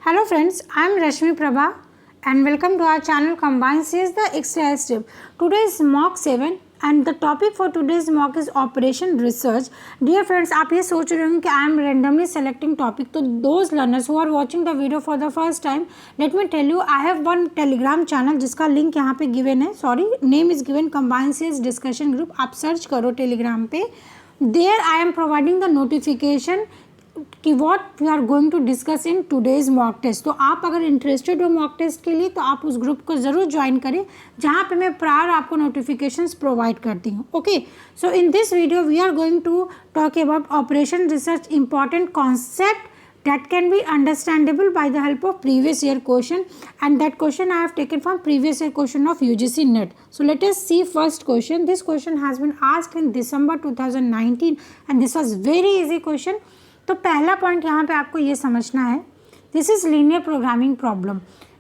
Hello friends, I am Rashmi Prabha and welcome to our channel Combined Series the Exercise Tip. Today is mock 7 and the topic for today's mock is Operation Research. Dear friends, आप ये सोच रहे होंगे कि I am randomly selecting topic. तो those learners who are watching the video for the first time, let me tell you I have one Telegram channel जिसका link यहाँ पे given है. Sorry, name is given Combined Series Discussion Group. आप search करो Telegram पे. There I am providing the notification कि what we are going to discuss in today's mock test. तो आप अगर इंटरेस्टेड हो मॉक टेस्ट के लिए तो आप उस ग्रुप को ज़रूर ज्वाइन करें जहाँ पे मैं प्रायर आपको नोटिफिकेशंस प्रोवाइड करती हूँ. Okay, so in this video we are going to talk about operation research important concept that can be understandable by the help of previous year question, and that question I have taken from previous year question of UGC NET. So let us see first question. This question has been asked in December 2019 and this was very easy question. तो पहला point यहाँ पे आपको ये समझना है, this is linear programming problem.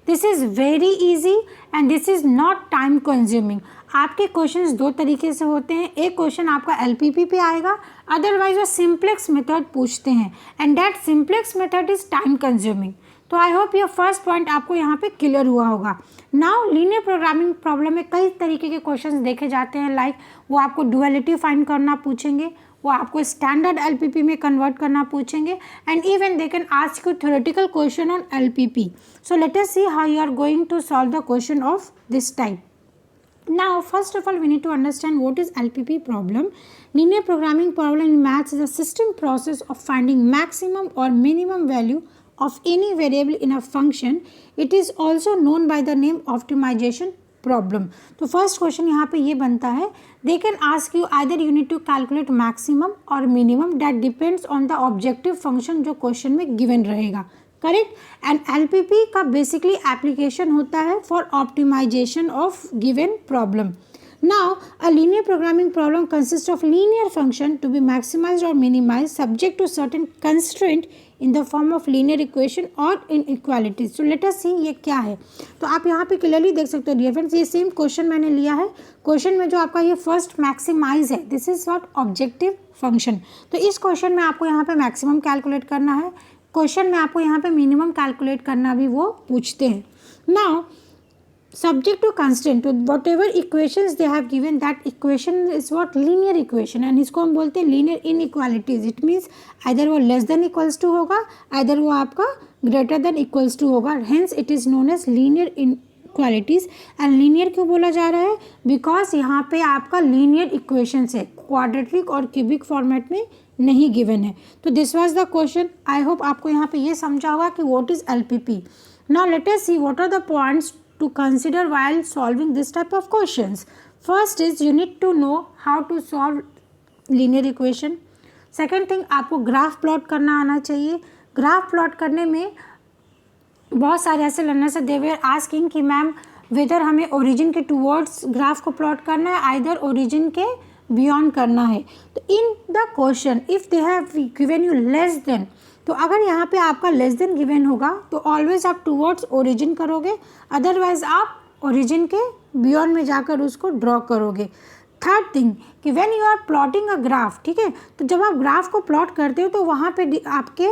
This is very easy and this is not time consuming. आपके questions दो तरीके से होते हैं. एक क्वेश्चन आपका एलपीपी पे आएगा, अदरवाइज वो सिंप्लेक्स मेथड पूछते हैं and that simplex method is time consuming. तो आई होप ये फर्स्ट पॉइंट आपको यहाँ पे क्लियर हुआ होगा. नाउ लीनियर प्रोग्रामिंग प्रॉब्लम में कई तरीके के क्वेश्चंस देखे जाते हैं. लाइक वो आपको डुअलिटी फाइंड करना पूछेंगे, वो आपको स्टैंडर्ड एलपीपी में कन्वर्ट करना पूछेंगे and even they can ask you theoretical question on LPP. So let us see how you are going to solve the question of this type. Now, first of all, we need to understand what is LPP problem. Linear programming problem in maths is a system process of finding maximum or minimum value of any variable in a function. It is also known by the name optimization problem. तो first question यहाँ पे ये बनता है, they can ask you either you need to calculate maximum or minimum, that depends on the objective function जो question में given रहेगा. Correct. And LPP का बेसिकली एप्लीकेशन होता है for optimization of given problem. Now a linear programming problem consist of linear function to be maximized और minimize subject to certain constraint in the form of linear equation और इन equalities. सो let us सी ये क्या है. तो आप यहाँ पे clearly देख सकते हो डियर फ्रेंड्स, ये सेम क्वेश्चन मैंने लिया है. क्वेश्चन में जो आपका ये फर्स्ट मैक्सिमाइज है, this is what objective function. तो इस क्वेश्चन में आपको यहाँ पे मैक्सिमम कैलकुलेट करना है, क्वेश्चन में आपको यहाँ पे मिनिमम कैलकुलेट करना भी वो पूछते हैं. Now subject to constant to whatever equations they have given, that equation is what linear equation and इसको हम बोलते हैं linear inequalities. It means either वो लेस देन इक्वल्स टू होगा, आइदर वो आपका ग्रेटर देन इक्वल्स टू होगा. Hence it is known as linear inequalities. And linear क्यों बोला जा रहा है? बिकॉज यहाँ पे आपका लीनियर इक्वेशंस है, क्वाड्रेटिक और क्यूबिक फॉर्मेट में नहीं गिवन है. तो this was the question. I hope आपको यहाँ पे ये समझा होगा कि what is LPP. Now let us see what are the points to consider while solving this type of questions. First is you need to know how to solve linear equation. Second thing, आपको graph plot करना आना चाहिए. Graph plot करने में बहुत सारे ऐसे learners है, दे वर आस्किंग कि मैम वेदर हमें ओरिजिन के टूवर्ड्स ग्राफ को प्लॉट करना है, आइदर ओरिजिन के बियॉन्ड करना है. तो in the question if they have given you less than, तो अगर यहाँ पे आपका लेस देन गिवन होगा तो ऑलवेज आप टूवर्ड्स ओरिजिन करोगे, अदरवाइज आप ओरिजिन के बियॉन्ड में जाकर उसको ड्रॉ करोगे. थर्ड थिंग कि when you are plotting a graph, ठीक है, तो जब आप ग्राफ को प्लॉट करते हो तो वहाँ पे आपके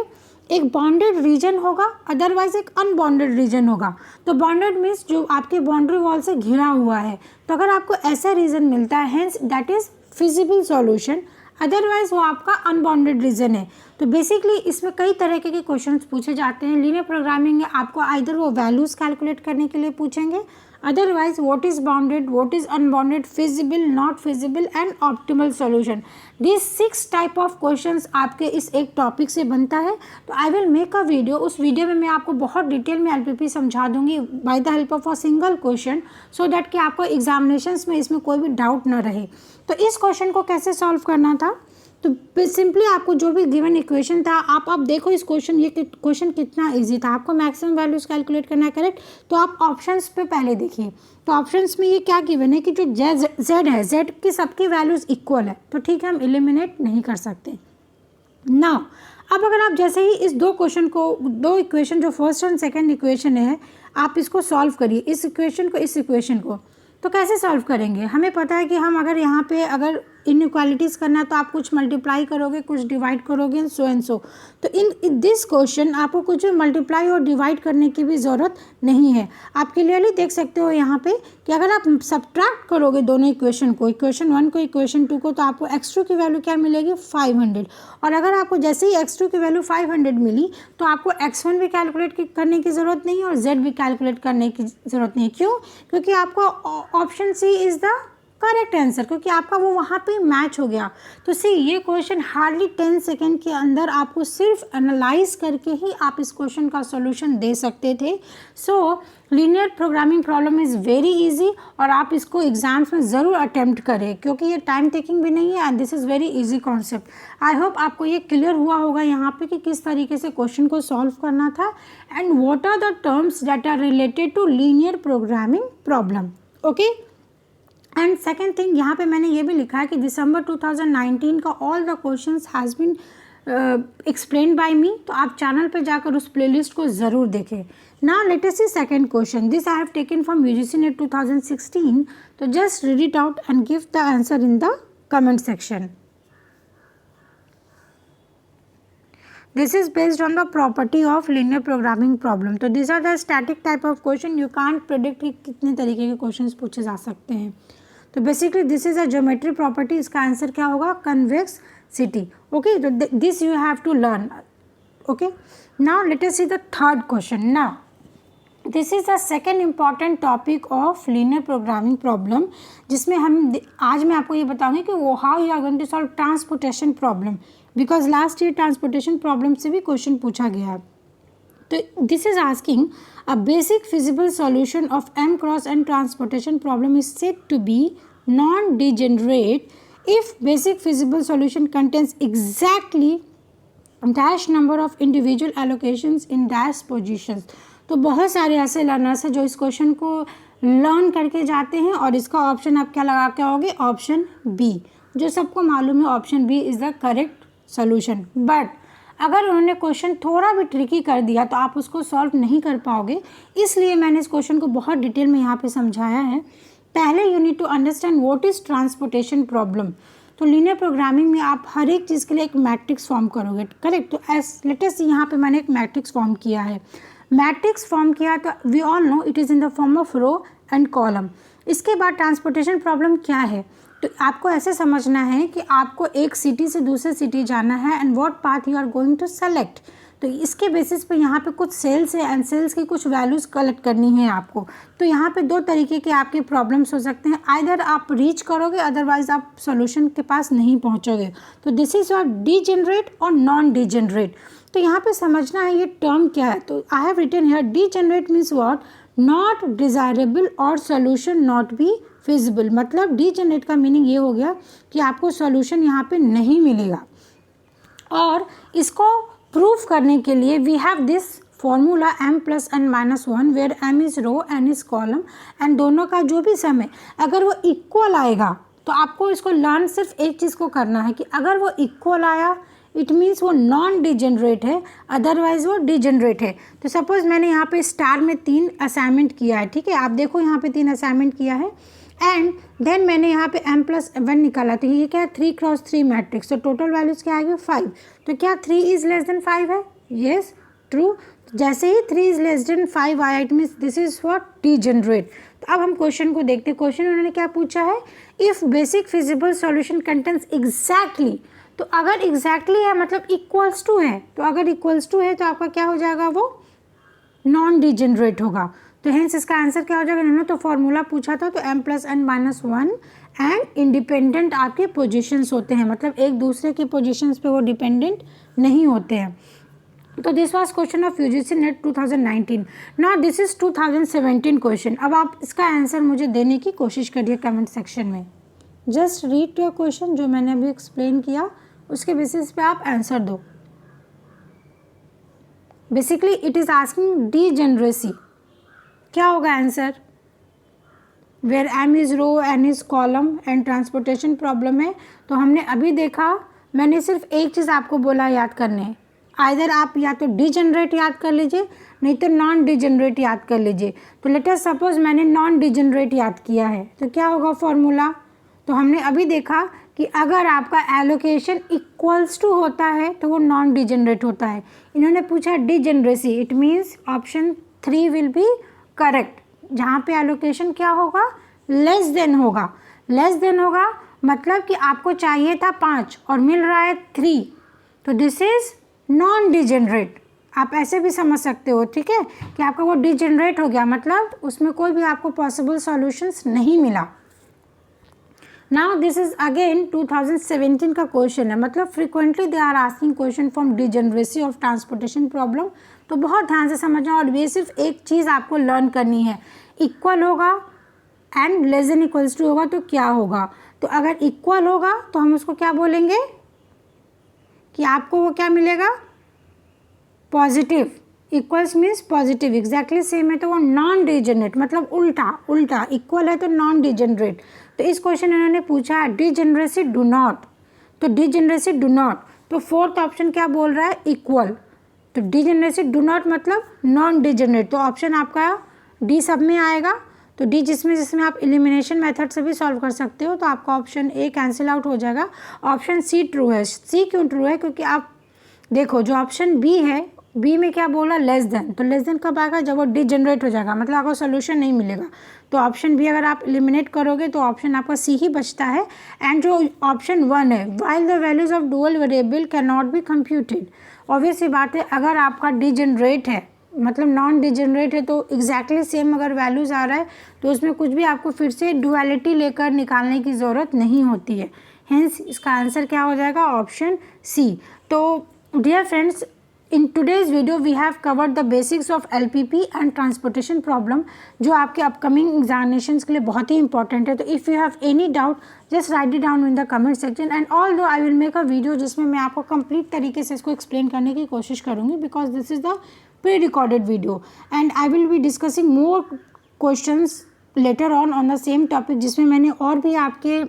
एक बॉन्डेड रीजन होगा, अदरवाइज एक अनबॉन्डेड रीजन होगा. तो बॉन्डेड मीन्स जो आपके बाउंड्री वॉल से घिरा हुआ है. तो अगर आपको ऐसा रीजन मिलता है, hence that is feasible solution, otherwise वो आपका अनबाउंडेड रीजन है. तो बेसिकली इसमें कई तरह के क्वेश्चंस पूछे जाते हैं. लीनियर प्रोग्रामिंग में आपको आइदर वो वैल्यूज कैलकुलेट करने के लिए पूछेंगे, otherwise what is bounded, what is unbounded, feasible, not feasible and optimal solution. This 6 type of questions आपके इस एक टॉपिक से बनता है. तो आई विल मेक अ वीडियो, उस वीडियो में मैं आपको बहुत डिटेल में एलपीपी समझा दूंगी by the help of a single question, so that कि आपको एग्जामिनेशंस में इसमें कोई भी डाउट ना रहे. तो इस क्वेश्चन को कैसे सॉल्व करना था, तो सिंपली आपको जो भी गिवन इक्वेशन था, आप देखो इस क्वेश्चन, ये क्वेश्चन कितना इजी था. आपको मैक्सिमम वैल्यूज कैलकुलेट करना है, करेक्ट. तो आप ऑप्शंस पे पहले देखिए. तो ऑप्शंस में ये क्या गिवन है कि जो जेड है, जेड की सबकी वैल्यूज इक्वल है, तो ठीक है, हम एलिमिनेट नहीं कर सकते. नाउ अब अगर आप जैसे ही इस दो इक्वेशन जो फर्स्ट और सेकेंड इक्वेशन है, आप इसको सॉल्व करिए, इस इक्वेशन को, तो कैसे सॉल्व करेंगे. हमें पता है कि हम अगर यहाँ पे अगर इनइक्वालिटीज़ करना है तो आप कुछ मल्टीप्लाई करोगे, कुछ डिवाइड करोगे, सो एंड सो। तो इन दिस क्वेश्चन आपको कुछ मल्टीप्लाई और डिवाइड करने की भी ज़रूरत नहीं है। आप क्लियरली देख सकते हो यहाँ पे कि अगर आप सब्ट्रैक्ट करोगे दोनों इक्वेशन को, इक्वेशन 1 को इक्वेशन 2 को, तो आपको x2 की वैल्यू क्या मिलेगी 500। और अगर आपको जैसे ही x2 की वैल्यू 500 मिली तो आपको x1 भी कैलकुलेट करने की ज़रूरत नहीं है और z भी कैलकुलेट करने की ज़रूरत नहीं है। क्यों? क्योंकि आपको option C is the correct answer, क्योंकि आपका वो वहाँ पे मैच हो गया। तो सी ये क्वेश्चन हार्डली 10 सेकेंड के अंदर आपको सिर्फ एनालाइज करके ही आप इस क्वेश्चन का सॉल्यूशन दे सकते थे। सो linear programming problem is very easy और आप इसको एग्जाम्स में ज़रूर अटेम्प्ट करें, क्योंकि ये टाइम टेकिंग भी नहीं है and this is very easy concept. I hope आपको ये क्लियर हुआ होगा यहाँ पे कि किस तरीके से क्वेश्चन को सॉल्व करना था and what are the terms that are related to linear programming problem. Okay, and second thing यहाँ पे मैंने ये भी लिखा है कि दिसंबर 2019 का all the questions has been explain by me, तो आप चैनल पे जाकर उस प्लेलिस्ट को ज़रूर देखें। Now let us see second question, this I have taken from UGC NET 2016, तो just read it out and give the answer in the comment section. This is based on the property of linear programming problem. तो these are the static type of question, you can't predict कि कितने तरीके के questions पूछे जा सकते हैं। तो basically this is a geometry property, इसका आंसर क्या होगा कन्वेक्सिटी। ओके, तो this you have to learn. Okay, now let us see the third question. Now this is the second important topic of linear programming problem, जिसमें हम आज मैं आपको ये बताऊंगी कि वो how you are going to solve transportation problem, because last year transportation problem से भी क्वेश्चन पूछा गया है। तो this is asking a basic feasible solution of m cross n transportation problem is said to be non-degenerate if basic feasible solution contains exactly dash number of individual allocations in dash positions। तो बहुत सारे ऐसे learners हैं जो इस question को learn करके जाते हैं और इसका ऑप्शन आप क्या लगा के आओगे, ऑप्शन बी। जो सबको मालूम है option B is the correct solution, but अगर उन्होंने क्वेश्चन थोड़ा भी ट्रिकी कर दिया तो आप उसको सॉल्व नहीं कर पाओगे, इसलिए मैंने इस क्वेश्चन को बहुत डिटेल में यहाँ पे समझाया है। पहले you need to understand what is transportation problem. तो लीनियर प्रोग्रामिंग में आप हर एक चीज़ के लिए एक मैट्रिक्स फॉर्म करोगे, करेक्ट। तो एस लेटेस्ट यहाँ पे मैंने एक मैट्रिक्स फॉर्म किया है। मैट्रिक्स फॉर्म किया तो we all know it is in the form of row and column. इसके बाद ट्रांसपोर्टेशन प्रॉब्लम क्या है, तो आपको ऐसे समझना है कि आपको एक सिटी से दूसरे सिटी जाना है and what path you are going to select. तो इसके बेसिस पे यहाँ पे कुछ सेल्स है एंड सेल्स की कुछ वैल्यूज़ कलेक्ट करनी है आपको। तो यहाँ पे दो तरीके के आपके प्रॉब्लम्स हो सकते हैं, आइदर आप रीच करोगे अदरवाइज आप सॉल्यूशन के पास नहीं पहुँचोगे। तो दिस इज़ योर डीजेनरेट और नॉन डीजेनरेट। तो यहाँ पे समझना है ये टर्म क्या है। तो I have written here degenerate means what, not desirable और सोल्यूशन नॉट बी फिजिबल। मतलब डीजेनरेट का मीनिंग ये हो गया कि आपको सॉल्यूशन यहाँ पे नहीं मिलेगा। और इसको प्रूफ करने के लिए we have this formula m + n - 1 where m is row n is column and दोनों का जो भी सम है अगर वो इक्वल आएगा तो आपको इसको लर्न सिर्फ एक चीज़ को करना है कि अगर वो इक्वल आया इट मीन्स वो नॉन डिजेनरेट है, अदरवाइज वो डिजेनरेट है। तो सपोज मैंने यहाँ पे स्टार में 3 असाइनमेंट किया है, ठीक है, आप देखो यहाँ पे 3 असाइनमेंट किया है एंड देन मैंने यहाँ पे m + 1 निकाला। तो ये क्या है 3x3 मैट्रिक्स। तो टोटल वैल्यूज़ क्या आएगी 5। तो क्या 3 इज़ लेस देन 5 है, येस ट्रू। जैसे ही 3 इज़ लेस देन 5 आया it means this is what degenerate. तो अब हम क्वेश्चन को देखते हैं। क्वेश्चन उन्होंने क्या पूछा है, if basic feasible solution contains exactly. तो अगर एग्जैक्टली है मतलब इक्वल्स टू है, तो अगर इक्वल्स टू है तो आपका क्या हो जाएगा, वो नॉन डिजेनरेट होगा। तो हेंस इसका आंसर क्या हो जाएगा, इन्होंने तो फॉर्मूला पूछा था तो m + n - 1 एंड इंडिपेंडेंट आपके पोजीशंस होते हैं, मतलब एक दूसरे की पोजीशंस पे वो डिपेंडेंट नहीं होते हैं। तो this was question of UGC net 2019। Now this is 2017 question. अब आप इसका आंसर मुझे देने की कोशिश करिए कमेंट सेक्शन में। जस्ट रीड योर क्वेश्चन जो मैंने अभी एक्सप्लेन किया, उसके बेसिस पे आप आंसर दो। Basically it is asking degeneracy, क्या होगा answer, where m is row n is column and transportation problem है। तो हमने अभी देखा, मैंने सिर्फ एक चीज़ आपको बोला याद करने, आइदर आप या तो डीजेनरेट याद कर लीजिए नहीं तो नॉन डीजेनरेट याद कर लीजिए। तो लेट अस सपोज मैंने नॉन डीजेनरेट याद किया है तो क्या होगा फॉर्मूला, तो हमने अभी देखा कि अगर आपका एलोकेशन इक्वल्स टू होता है तो वो नॉन डिजेनरेट होता है। इन्होंने पूछा degeneracy, it means option 3 will be correct, जहाँ पे एलोकेशन क्या होगा, लेस देन होगा। लेस देन होगा मतलब कि आपको चाहिए था 5 और मिल रहा है 3, तो दिस इज नॉन डिजेनरेट। आप ऐसे भी समझ सकते हो, ठीक है, कि आपका वो डिजेनरेट हो गया, मतलब उसमें कोई भी आपको पॉसिबल सॉल्यूशंस नहीं मिला। नाउ दिस इज अगेन 2017 का क्वेश्चन है, मतलब frequently they are asking question from degeneracy of transportation problem. तो बहुत ध्यान से समझना, और ये सिर्फ एक चीज़ आपको लर्न करनी है, इक्वल होगा and less than equals to होगा तो क्या होगा। तो अगर इक्वल होगा तो हम उसको क्या बोलेंगे कि आपको वो क्या मिलेगा, positive. Equals means positive, exactly same है तो वो नॉन डिजेनरेट, मतलब उल्टा उल्टा, इक्वल है तो नॉन डिजेनरेट। तो इस क्वेश्चन इन्होंने पूछा डिजेनरेसी डू नॉट, तो डिजेनरेसी डू नॉट, तो फोर्थ ऑप्शन क्या बोल रहा है, इक्वल। तो डिजेनरेसी डू नॉट मतलब नॉन डिजेनरेट, तो ऑप्शन आपका डी सब में आएगा। तो डी जिसमें आप एलिमिनेशन मेथड से भी सॉल्व कर सकते हो, तो आपका ऑप्शन ए कैंसिल आउट हो जाएगा। ऑप्शन सी ट्रू है। सी क्यों ट्रू है, क्योंकि आप देखो जो ऑप्शन बी है, बी में क्या बोला, लेस देन, तो लेस देन कब आएगा, जब वो डिजेनरेट हो जाएगा, मतलब आपको सोल्यूशन नहीं मिलेगा। तो ऑप्शन बी अगर आप एलिमिनेट करोगे तो ऑप्शन आपका सी ही बचता है। एंड जो ऑप्शन 1 है, while the values of dual variable can not be computed, obvious सी बात है, अगर आपका डिजेनरेट है मतलब नॉन डिजेनरेट है तो एग्जैक्टली सेम अगर वैल्यूज़ आ रहा है तो उसमें कुछ भी आपको फिर से डुअलिटी लेकर निकालने की ज़रूरत नहीं होती है। हेंस इसका आंसर क्या हो जाएगा, ऑप्शन सी। तो dear friends, in today's video we have covered the basics of LPP and transportation problem, जो आपके अपकमिंग एग्जामिनेशंस के लिए बहुत ही इंपॉर्टेंट है। तो if you have any doubt just write it down in the comment section, and although I will make a video जिसमें मैं आपको कंप्लीट तरीके से इसको एक्सप्लेन करने की कोशिश करूँगी, because this is the pre-recorded video, and I will be discussing more questions later on the same topic, जिसमें मैंने और भी आपके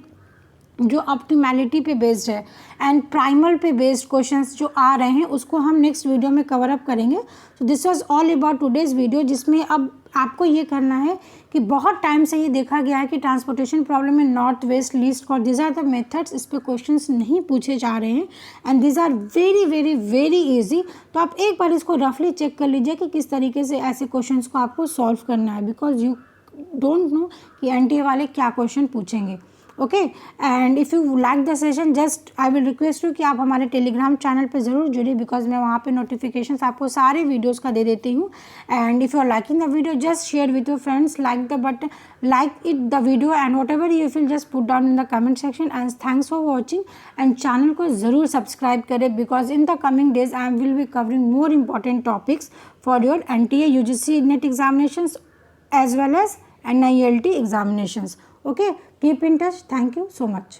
जो ऑप्टिमैलिटी पे बेस्ड है एंड प्राइमल पे बेस्ड क्वेश्चंस जो आ रहे हैं उसको हम नेक्स्ट वीडियो में कवर अप करेंगे। तो this was all about today's video, जिसमें अब आपको ये करना है कि बहुत टाइम से ये देखा गया है कि ट्रांसपोर्टेशन प्रॉब्लम में नॉर्थ वेस्ट लीस्ट और दिस आर द मेथड्स, इस पे क्वेश्चंस नहीं पूछे जा रहे हैं and this are very very very easy. तो आप एक बार इसको रफली चेक कर लीजिए कि किस तरीके से ऐसे क्वेश्चंस को आपको सॉल्व करना है, बिकॉज यू डोंट नो कि एनटीए वाले क्या क्वेश्चन पूछेंगे। Okay, and if you like the session just I will request you कि आप हमारे टेलीग्राम चैनल पे ज़रूर जुड़िए, बिकॉज मैं वहाँ पे नोटिफिकेशंस आपको सारे वीडियोस का दे देती हूँ। And if you are liking the video just share with your friends, like the button, like it the video and whatever you feel just put down in the comment section. And thanks for watching, and channel को ज़रूर subscribe करें, because in the coming days I will be covering more important topics for your NTA UGC net examinations as well as NILT examinations. Okay, keep in touch. Thank you so much.